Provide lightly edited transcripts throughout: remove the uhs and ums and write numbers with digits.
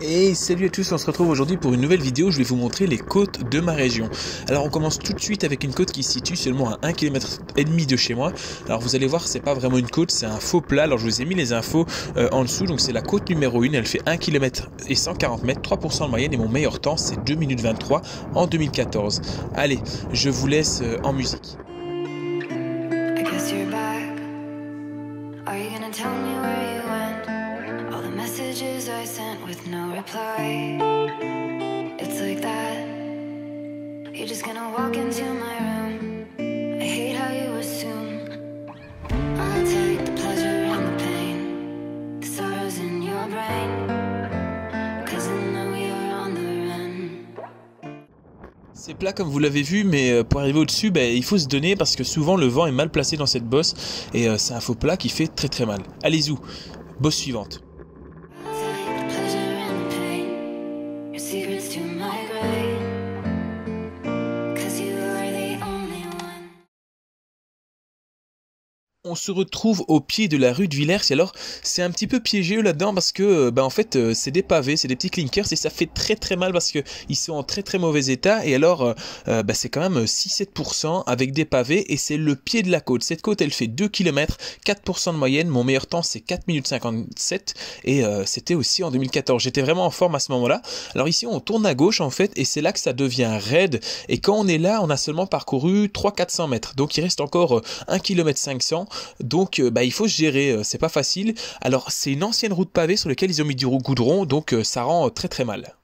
Et salut à tous, on se retrouve aujourd'hui pour une nouvelle vidéo où je vais vous montrer les côtes de ma région. Alors on commence tout de suite avec une côte qui se situe seulement à 1,5 km de chez moi. Alors vous allez voir, c'est pas vraiment une côte, c'est un faux plat. Alors je vous ai mis les infos en dessous. Donc c'est la côte numéro 1, elle fait 1 km et 140 mètres, 3% de moyenne et mon meilleur temps c'est 2 minutes 23 en 2014. Allez, je vous laisse en musique. I sent with no reply. It's like that. You're just gonna walk into my room. I hate how you assume I'll take the pleasure and the pain, the sorrows in your brain, 'cause I know you're on the run. C'est plat comme vous l'avez vu, mais pour arriver au-dessus, il faut se donner parce que souvent le vent est mal placé dans cette bosse et c'est un faux plat qui fait très mal. Allez-y, bosse suivante. On se retrouve au pied de la rue de Villers et alors c'est un petit peu piégé là-dedans parce que en fait c'est des pavés, c'est des petits clinkers et ça fait très mal parce que ils sont en très mauvais état et alors c'est quand même 6-7% avec des pavés et c'est le pied de la côte. Cette côte elle fait 2 km, 4% de moyenne, mon meilleur temps c'est 4 minutes 57 et c'était aussi en 2014. J'étais vraiment en forme à ce moment-là. Alors ici on tourne à gauche en fait et c'est là que ça devient raide et quand on est là on a seulement parcouru 300-400 mètres donc il reste encore 1 km 500. Donc il faut se gérer, c'est pas facile. Alors c'est une ancienne route pavée sur laquelle ils ont mis du goudron, donc ça rend très mal.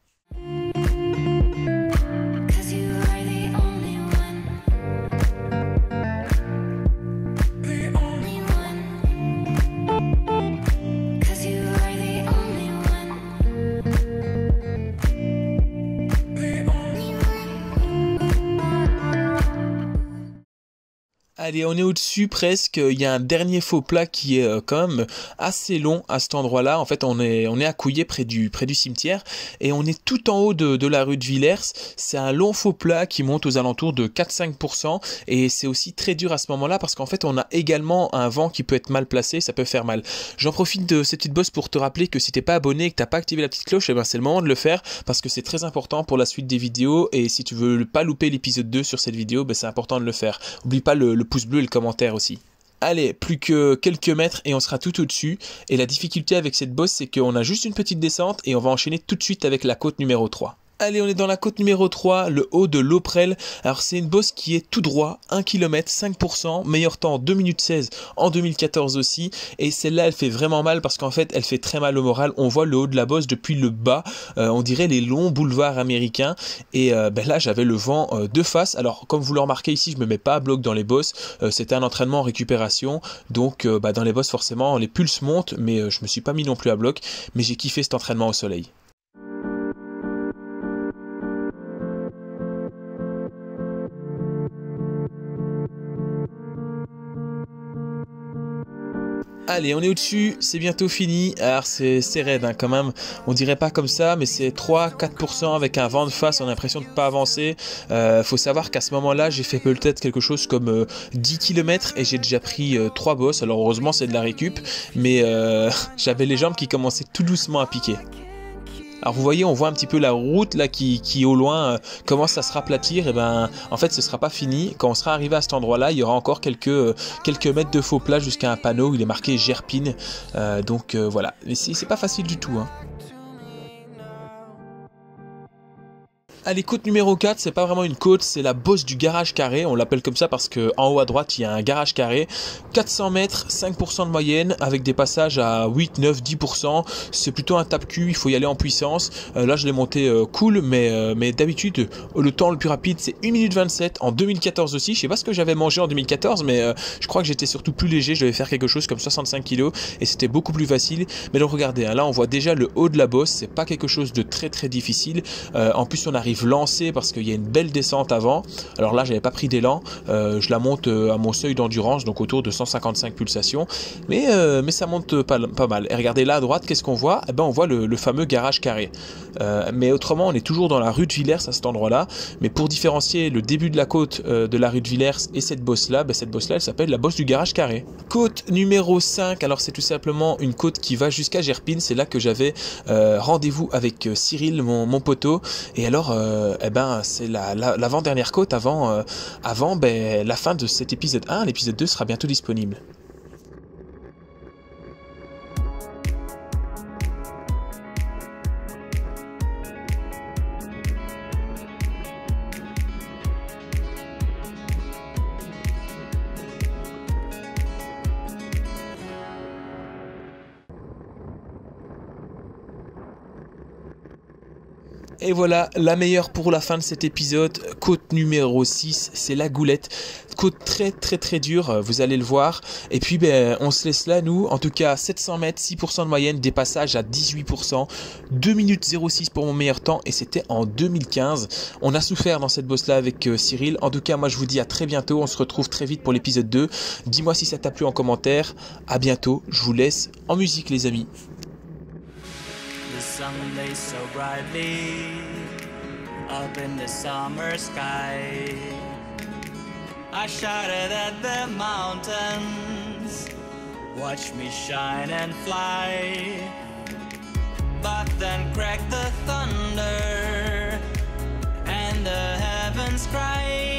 Allez, on est au-dessus presque, il y a un dernier faux plat qui est quand même assez long à cet endroit-là. En fait, on est accouillé près du cimetière et on est tout en haut de la rue de Villers. C'est un long faux plat qui monte aux alentours de 4-5% et c'est aussi très dur à ce moment-là parce qu'en fait, on a également un vent qui peut être mal placé, ça peut faire mal. J'en profite de cette petite bosse pour te rappeler que si t'es pas abonné et que t'as pas activé la petite cloche, c'est le moment de le faire parce que c'est très important pour la suite des vidéos et si tu veux pas louper l'épisode 2 sur cette vidéo, c'est important de le faire. Oublie pas le pouce bleu et le commentaire aussi. Allez, plus que quelques mètres et on sera tout au-dessus. Et la difficulté avec cette bosse, c'est qu'on a juste une petite descente et on va enchaîner tout de suite avec la côte numéro 3. Allez, on est dans la côte numéro 3, le haut de l'Auprel. Alors c'est une bosse qui est tout droit, 1 km, 5%, meilleur temps 2 minutes 16 en 2014 aussi. Et celle-là, elle fait vraiment mal parce qu'en fait, elle fait très mal au moral. On voit le haut de la bosse depuis le bas, on dirait les longs boulevards américains. Et là, j'avais le vent de face. Alors, comme vous le remarquez ici, je me mets pas à bloc dans les bosses. C'était un entraînement en récupération. Donc, dans les bosses, forcément, les pulses montent, mais je me suis pas mis non plus à bloc. Mais j'ai kiffé cet entraînement au soleil. Allez, on est au-dessus, c'est bientôt fini. Alors c'est raide quand même, on dirait pas comme ça, mais c'est 3-4% avec un vent de face, on a l'impression de pas avancer. Faut savoir qu'à ce moment-là, j'ai fait peut-être quelque chose comme 10 km et j'ai déjà pris 3 bosses. Alors heureusement c'est de la récup, mais j'avais les jambes qui commençaient tout doucement à piquer. Alors vous voyez, on voit un petit peu la route là qui au loin commence à se raplatir. Et en fait ce sera pas fini. Quand on sera arrivé à cet endroit là, il y aura encore quelques mètres de faux plat jusqu'à un panneau où il est marqué Gerpine. Voilà, mais c'est pas facile du tout hein. Allez, côte numéro 4, c'est pas vraiment une côte, c'est la bosse du garage carré. On l'appelle comme ça parce que en haut à droite, il y a un garage carré. 400 mètres, 5% de moyenne, avec des passages à 8, 9, 10%. C'est plutôt un tape-cul, il faut y aller en puissance. Là, je l'ai monté cool, mais d'habitude, le temps le plus rapide, c'est 1 minute 27 en 2014 aussi. Je sais pas ce que j'avais mangé en 2014, mais je crois que j'étais surtout plus léger. Je devais faire quelque chose comme 65 kg et c'était beaucoup plus facile. Mais donc, regardez, là, on voit déjà le haut de la bosse. C'est pas quelque chose de très difficile. En plus, on arrive arrive lancée parce qu'il y a une belle descente avant. Alors là, j'avais pas pris d'élan. Je la monte à mon seuil d'endurance, donc autour de 155 pulsations. Mais ça monte pas mal. Et regardez là à droite, qu'est-ce qu'on voit? Eh ben, on voit le fameux garage carré. Mais autrement, on est toujours dans la rue de Villers à cet endroit-là. Mais pour différencier le début de la côte de la rue de Villers et cette bosse-là, cette bosse-là, elle s'appelle la bosse du garage carré. Côte numéro 5, alors c'est tout simplement une côte qui va jusqu'à Gerpine. C'est là que j'avais rendez-vous avec Cyril, mon poteau. Et alors, eh ben, c'est l'avant-dernière côte avant la fin de cet épisode 1. L'épisode 2 sera bientôt disponible. Et voilà, la meilleure pour la fin de cet épisode, côte numéro 6, c'est la Goulette. Côte très très très dure, vous allez le voir. Et puis on se laisse là, nous, en tout cas 700 mètres, 6% de moyenne, des passages à 18%, 2 minutes 06 pour mon meilleur temps, et c'était en 2015. On a souffert dans cette bosse là avec Cyril. En tout cas, moi je vous dis à très bientôt, on se retrouve très vite pour l'épisode 2. Dis-moi si ça t'a plu en commentaire. À bientôt, je vous laisse en musique les amis. The sun lays so brightly up in the summer sky. I shouted at the mountains, watch me shine and fly. But then cracked the thunder and the heavens cried.